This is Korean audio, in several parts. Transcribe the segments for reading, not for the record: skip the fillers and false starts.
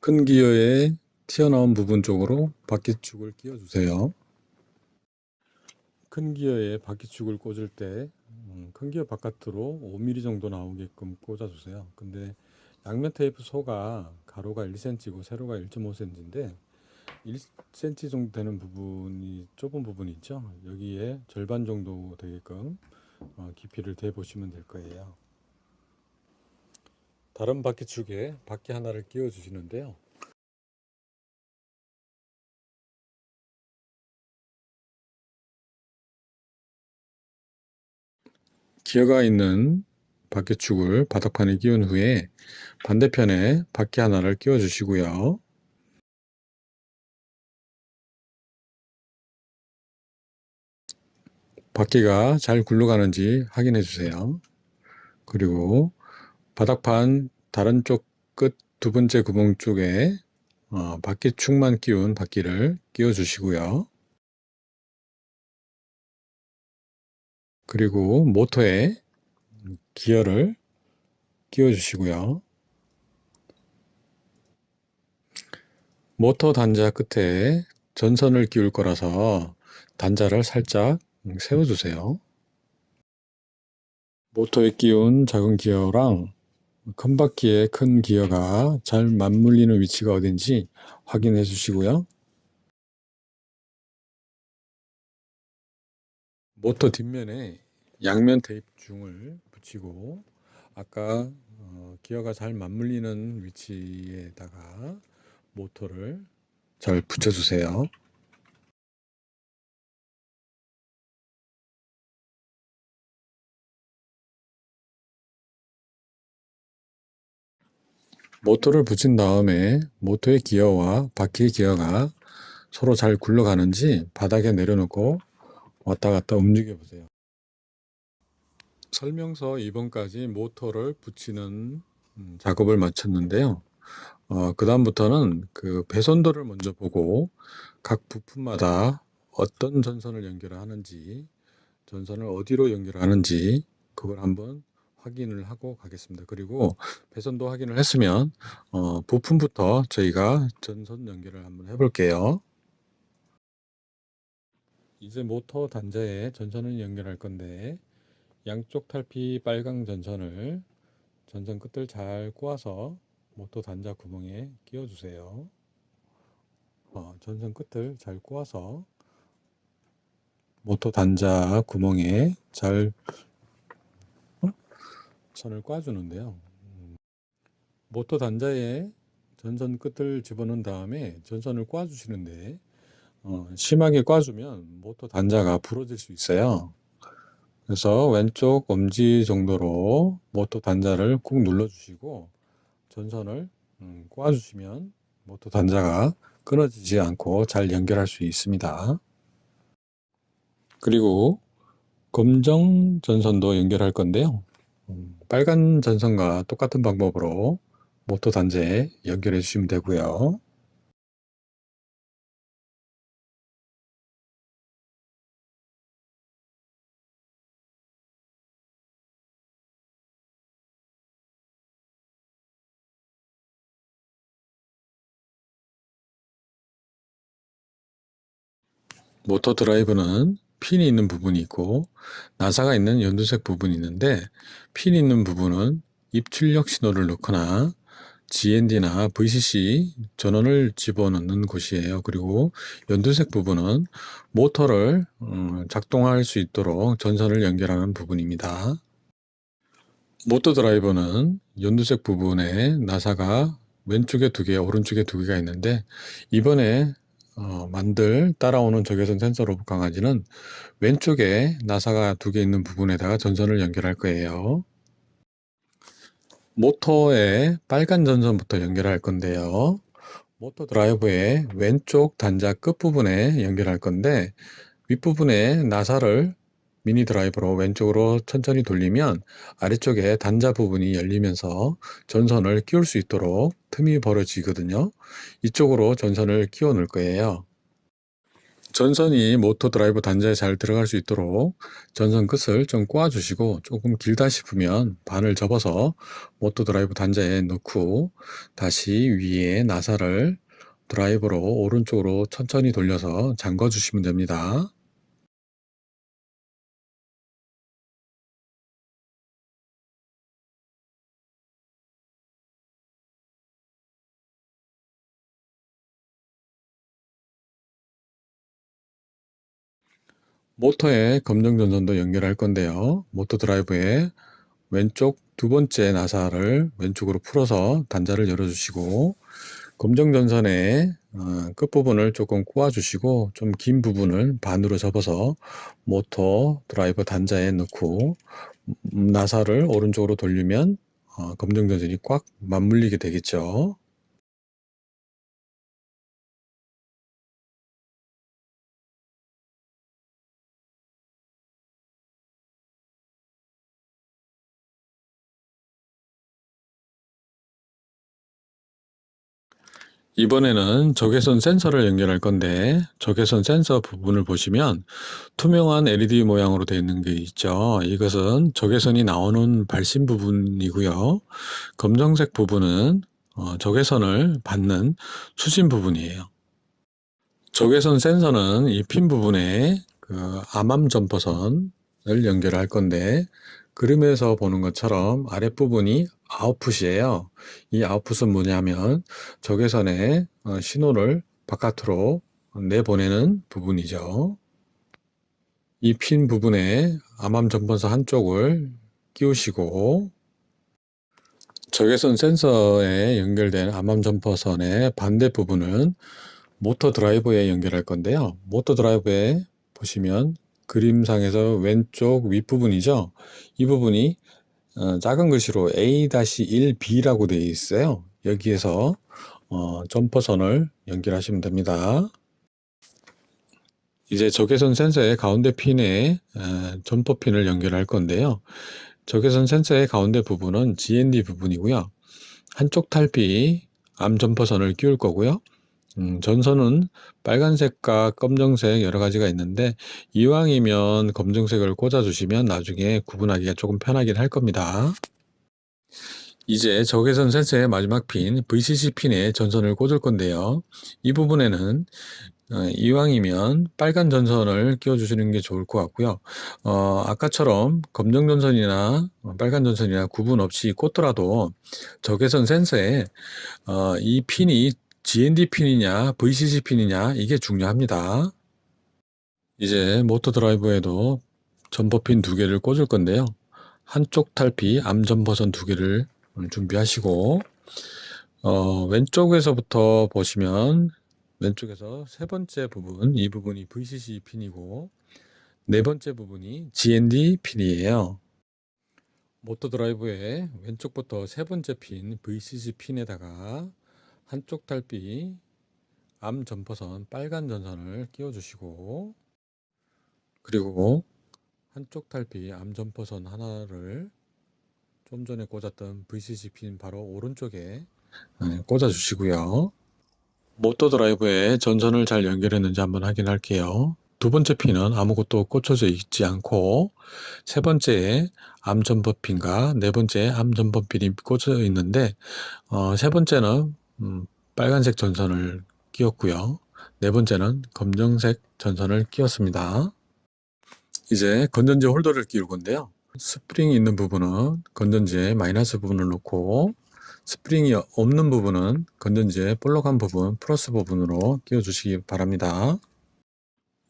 큰 기어의 튀어나온 부분 쪽으로 바퀴축을 끼워주세요. 큰 기어에 바퀴축을 꽂을 때 큰 기어 바깥으로 5mm 정도 나오게끔 꽂아주세요. 근데 양면 테이프 소가 가로가 1cm고 세로가 1.5cm인데 1cm 정도 되는 부분이 좁은 부분이 있죠. 여기에 절반 정도 되게끔 깊이를 대 보시면 될 거예요. 다른 바퀴축에 바퀴 하나를 끼워 주시는데요. 기어가 있는 바퀴축을 바닥판에 끼운 후에 반대편에 바퀴 하나를 끼워 주시고요. 바퀴가 잘 굴러가는지 확인해 주세요. 그리고 바닥판 다른 쪽 끝 두 번째 구멍 쪽에 바퀴축만 끼운 바퀴를 끼워 주시고요. 그리고 모터에 기어를 끼워 주시고요. 모터 단자 끝에 전선을 끼울 거라서 단자를 살짝 세워 주세요. 모터에 끼운 작은 기어랑 큰 바퀴의 큰 기어가 잘 맞물리는 위치가 어딘지 확인해 주시고요. 모터 뒷면에 양면 테이프 중을 붙이고 아까 기어가 잘 맞물리는 위치에다가 모터를 잘 붙여주세요. 모터를 붙인 다음에 모터의 기어와 바퀴의 기어가 서로 잘 굴러가는지 바닥에 내려놓고 왔다 갔다 움직여 보세요. 설명서 2번까지 모터를 붙이는 작업을 마쳤는데요. 그 다음부터는 그 배선도를 먼저 보고 각 부품마다 어떤 전선을 연결하는지, 전선을 어디로 연결하는지 그걸 한번 확인을 하고 가겠습니다. 그리고 배선도 확인을 했으면 부품부터 저희가 전선 연결을 한번 해볼게요. 이제 모터 단자에 전선을 연결할 건데 양쪽 탈피 빨강 전선을 전선 끝을 잘 꼬아서 모터 단자 구멍에 끼워 주세요. 전선 끝을 잘 꼬아서 모터 단자 구멍에 잘 선을 꽈 주는데요. 모터 단자에 전선 끝을 집어넣은 다음에 전선을 꽈 주시는데 심하게 꽈주면 모터 단자가 부러질 수 있어요. 그래서 왼쪽 엄지 정도로 모터 단자를 꾹 눌러 주시고 전선을 꽈 주시면 모터 단자가 끊어지지 않고 잘 연결할 수 있습니다. 그리고 검정 전선도 연결할 건데요. 빨간 전선과 똑같은 방법으로 모터 단자에 연결해 주시면 되고요. 모터 드라이브는 핀이 있는 부분이 있고 나사가 있는 연두색 부분이 있는데 핀이 있는 부분은 입출력 신호를 넣거나 GND나 VCC 전원을 집어넣는 곳이에요. 그리고 연두색 부분은 모터를 작동할 수 있도록 전선을 연결하는 부분입니다. 모터 드라이버는 연두색 부분에 나사가 왼쪽에 2개, 오른쪽에 2개가 있는데 이번에 만들 따라오는 적외선 센서 로봇 강아지는 왼쪽에 나사가 2개 있는 부분에다가 전선을 연결할 거예요. 모터에 빨간 전선부터 연결할 건데요. 모터 드라이버의 왼쪽 단자 끝부분에 연결할 건데 윗부분에 나사를 미니 드라이버로 왼쪽으로 천천히 돌리면 아래쪽에 단자 부분이 열리면서 전선을 끼울 수 있도록 틈이 벌어지거든요. 이쪽으로 전선을 끼워 넣을 거예요. 전선이 모터 드라이브 단자에 잘 들어갈 수 있도록 전선 끝을 좀 꼬아주시고, 조금 길다 싶으면 반을 접어서 모터 드라이브 단자에 넣고 다시 위에 나사를 드라이버로 오른쪽으로 천천히 돌려서 잠궈 주시면 됩니다. 모터에 검정 전선도 연결할 건데요. 모터 드라이브에 왼쪽 두 번째 나사를 왼쪽으로 풀어서 단자를 열어주시고, 검정 전선의 끝부분을 조금 꼬아주시고, 좀 긴 부분을 반으로 접어서 모터 드라이버 단자에 넣고 나사를 오른쪽으로 돌리면 검정 전선이 꽉 맞물리게 되겠죠. 이번에는 적외선 센서를 연결할 건데, 적외선 센서 부분을 보시면 투명한 LED 모양으로 되어 있는 게 있죠. 이것은 적외선이 나오는 발신 부분이고요. 검정색 부분은 적외선을 받는 수신 부분이에요. 적외선 센서는 이 핀 부분에 그 암암 점퍼선을 연결할 건데, 그림에서 보는 것처럼 아랫부분이 아웃풋이에요. 이 아웃풋은 뭐냐면 적외선의 신호를 바깥으로 내보내는 부분이죠. 이 핀 부분에 암암 점퍼선 한쪽을 끼우시고, 적외선 센서에 연결된 암암 점퍼선의 반대 부분은 모터 드라이버에 연결할 건데요. 모터 드라이버에 보시면 그림상에서 왼쪽 윗부분이죠. 이 부분이 작은 글씨로 A-1B라고 되어 있어요. 여기에서 점퍼선을 연결하시면 됩니다. 이제 적외선 센서의 가운데 핀에 점퍼 핀을 연결할 건데요. 적외선 센서의 가운데 부분은 GND 부분이고요. 한쪽 탈피 암 점퍼선을 끼울 거고요. 전선은 빨간색과 검정색 여러 가지가 있는데, 이왕이면 검정색을 꽂아주시면 나중에 구분하기가 조금 편하긴 할 겁니다. 이제 적외선 센서의 마지막 핀 VCC 핀에 전선을 꽂을 건데요. 이 부분에는 이왕이면 빨간 전선을 끼워주시는 게 좋을 것 같고요. 아까처럼 검정 전선이나 빨간 전선이나 구분 없이 꽂더라도 적외선 센서에 이 핀이 GND 핀이냐 VCC 핀이냐 이게 중요합니다. 이제 모터 드라이버에도 점퍼 핀 2개를 꽂을 건데요. 한쪽 탈피 암 점퍼선 2개를 준비하시고, 왼쪽에서부터 보시면 왼쪽에서 세 번째 부분, 이 부분이 VCC 핀이고 네 번째 부분이 GND 핀이에요. 모터 드라이브의 왼쪽부터 세 번째 핀 VCC 핀에다가 한쪽 탈피 암 점퍼선 빨간 전선을 끼워주시고, 그리고 한쪽 탈피 암 점퍼선 하나를 좀 전에 꽂았던 VCC 핀 바로 오른쪽에 꽂아주시고요. 모터 드라이브에 전선을 잘 연결했는지 한번 확인할게요. 두 번째 핀은 아무것도 꽂혀져 있지 않고, 세 번째에 암 점퍼 핀과 네 번째 암 점퍼 핀이 꽂혀 있는데, 세 번째는 빨간색 전선을 끼웠고요. 네 번째는 검정색 전선을 끼웠습니다. 이제 건전지 홀더를 끼울 건데요. 스프링이 있는 부분은 건전지의 마이너스 부분을 놓고, 스프링이 없는 부분은 건전지의 볼록한 부분, 플러스 부분으로 끼워주시기 바랍니다.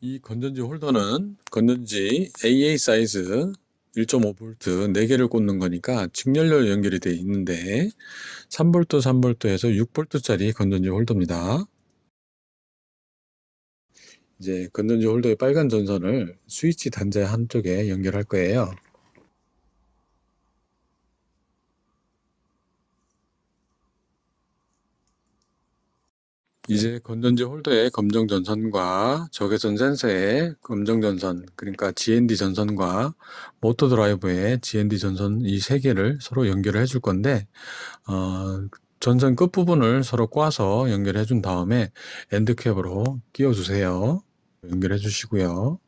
이 건전지 홀더는 건전지 AA 사이즈 1.5V 4개를 꽂는 거니까 직렬로 연결이 되어 있는데, 3V, 3V에서 6V짜리 건전지 홀더입니다. 이제 건전지 홀더의 빨간 전선을 스위치 단자 한쪽에 연결할 거예요. 이제 건전지 홀더의 검정 전선과 적외선 센서의 검정 전선, 그러니까 GND 전선과 모터 드라이버의 GND 전선 이 세 개를 서로 연결을 해줄 건데, 전선 끝부분을 서로 꽈서 연결해 준 다음에 엔드캡으로 끼워 주세요. 연결해 주시고요.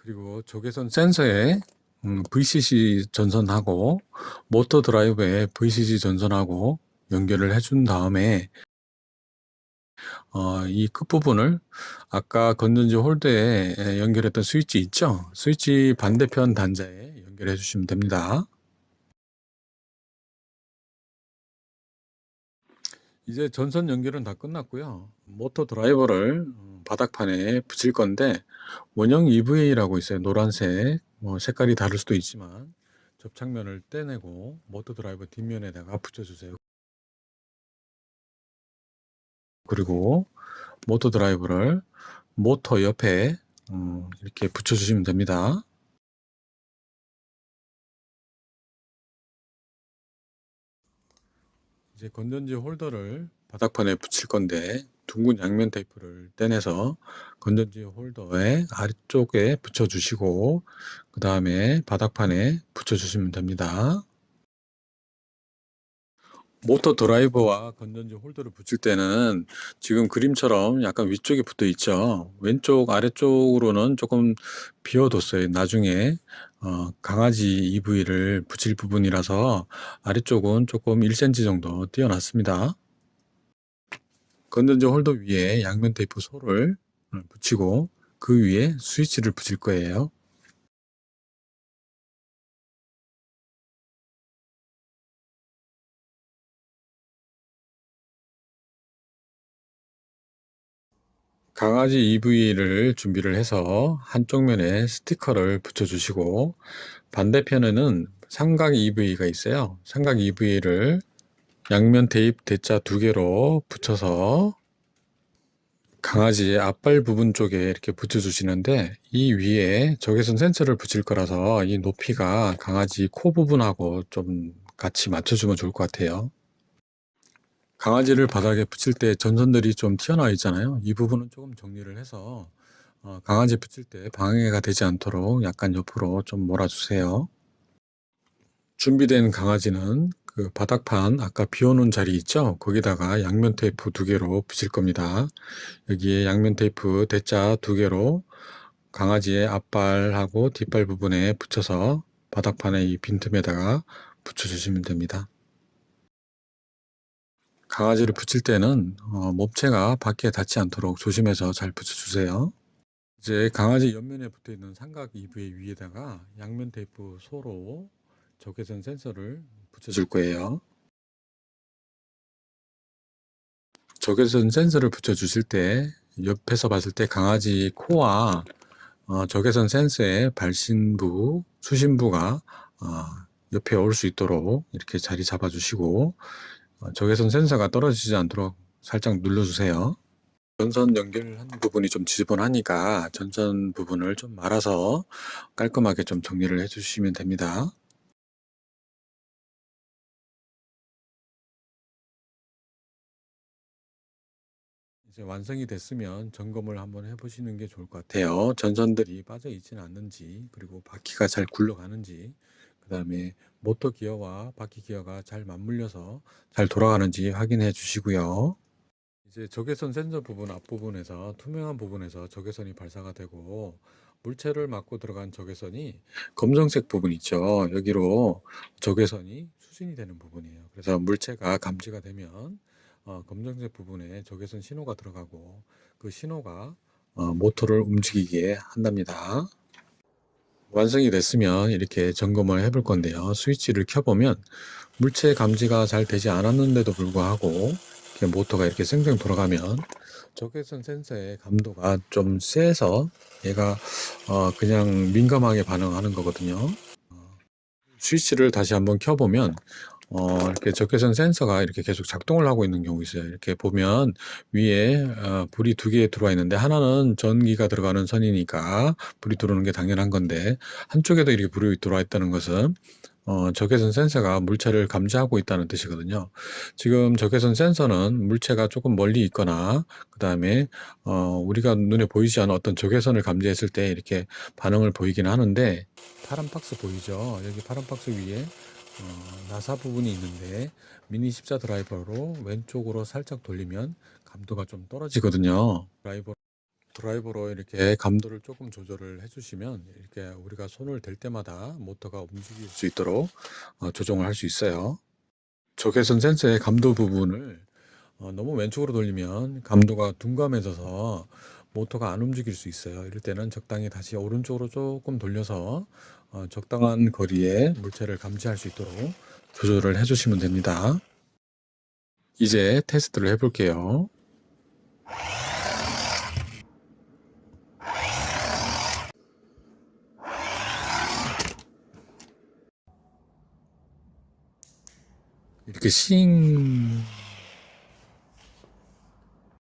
그리고 적외선 센서에 VCC 전선하고 모터 드라이브에 VCC 전선하고 연결을 해준 다음에 이 끝부분을 아까 건전지 홀더에 연결했던 스위치 있죠? 스위치 반대편 단자에 연결해 주시면 됩니다. 이제 전선 연결은 다 끝났고요. 모터 드라이버를 바닥판에 붙일 건데 원형 EVA라고 있어요. 노란색. 색깔이 다를 수도 있지만 접착면을 떼내고 모터 드라이버 뒷면에다가 붙여주세요. 그리고 모터 드라이버를 모터 옆에 이렇게 붙여주시면 됩니다. 이제 건전지 홀더를 바닥판에 붙일 건데 둥근 양면 테이프를 떼내서 건전지 홀더의 아래쪽에 붙여주시고 그 다음에 바닥판에 붙여주시면 됩니다. 모터 드라이버와 건전지 홀더를 붙일 때는 지금 그림처럼 약간 위쪽에 붙어 있죠. 왼쪽 아래쪽으로는 조금 비워뒀어요. 나중에 강아지 EV를 붙일 부분이라서 아래쪽은 조금 1cm 정도 띄어놨습니다. 건전지 홀더 위에 양면 테이프 소를 붙이고 그 위에 스위치를 붙일 거예요. 강아지 EV를 준비를 해서 한쪽 면에 스티커를 붙여주시고 반대편에는 삼각 EV가 있어요. 삼각 EV를 양면 테이프 대자 2개로 붙여서 강아지의 앞발 부분 쪽에 이렇게 붙여주시는데 이 위에 적외선 센서를 붙일 거라서 이 높이가 강아지 코 부분하고 좀 같이 맞춰주면 좋을 것 같아요. 강아지를 바닥에 붙일 때 전선들이 좀 튀어나와 있잖아요. 이 부분은 조금 정리를 해서 강아지 붙일 때 방해가 되지 않도록 약간 옆으로 좀 몰아주세요. 준비된 강아지는 그 바닥판 아까 비워놓은 자리 있죠? 거기다가 양면 테이프 2개로 붙일 겁니다. 여기에 양면 테이프 대자 2개로 강아지의 앞발하고 뒷발 부분에 붙여서 바닥판에 이 빈틈에다가 붙여주시면 됩니다. 강아지를 붙일 때는 몸체가 밖에 닿지 않도록 조심해서 잘 붙여주세요. 이제 강아지 옆면에 붙어 있는 삼각 EV 위에다가 양면 테이프 소로 적외선 센서를 붙여줄 거예요. 적외선 센서를 붙여주실 때 옆에서 봤을 때 강아지 코와 적외선 센서의 발신부, 수신부가 옆에 올 수 있도록 이렇게 자리 잡아주시고 적외선 센서가 떨어지지 않도록 살짝 눌러주세요. 전선 연결하는 부분이 좀 지저분하니까 전선 부분을 좀 말아서 깔끔하게 좀 정리를 해주시면 됩니다. 이제 완성이 됐으면 점검을 한번 해보시는 게 좋을 것 같아요. 전선들이 빠져 있지는 않는지, 그리고 바퀴가 잘 굴러가는지, 그 다음에 모터 기어와 바퀴 기어가 잘 맞물려서 잘 돌아가는지 확인해 주시고요. 이제 적외선 센서 부분 앞부분에서 투명한 부분에서 적외선이 발사가 되고 물체를 맞고 들어간 적외선이 검정색 부분 있죠. 여기로 적외선이 수신이 되는 부분이에요. 그래서 물체가 감지가 되면 검정색 부분에 적외선 신호가 들어가고 그 신호가 모터를 움직이게 한답니다. 완성이 됐으면 이렇게 점검을 해볼 건데요. 스위치를 켜보면 물체 감지가 잘 되지 않았는데도 불구하고 이렇게 모터가 이렇게 쌩쌩 돌아가면 적외선 센서의 감도가 좀 세서 얘가 그냥 민감하게 반응하는 거거든요. 스위치를 다시 한번 켜보면 이렇게 적외선 센서가 이렇게 계속 작동을 하고 있는 경우 있어요. 이렇게 보면 위에 불이 두 개 들어와 있는데 하나는 전기가 들어가는 선이니까 불이 들어오는 게 당연한 건데 한쪽에도 이렇게 불이 들어와 있다는 것은 적외선 센서가 물체를 감지하고 있다는 뜻이거든요. 지금 적외선 센서는 물체가 조금 멀리 있거나 그다음에 우리가 눈에 보이지 않은 어떤 적외선을 감지했을 때 이렇게 반응을 보이긴 하는데 파란 박스 보이죠? 여기 파란 박스 위에 나사 부분이 있는데 미니 십자 드라이버로 왼쪽으로 살짝 돌리면 감도가 좀 떨어지거든요. 드라이버로 이렇게 감도를 조금 조절을 해주시면 이렇게 우리가 손을 댈 때마다 모터가 움직일 수 있도록 조정을 할 수 있어요. 적외선 센서의 감도 부분을 너무 왼쪽으로 돌리면 감도가 둔감해져서 모터가 안 움직일 수 있어요. 이럴 때는 적당히 다시 오른쪽으로 조금 돌려서 적당한 거리에 물체를 감지할 수 있도록 조절을 해주시면 됩니다. 이제 테스트를 해볼게요. 이렇게 싱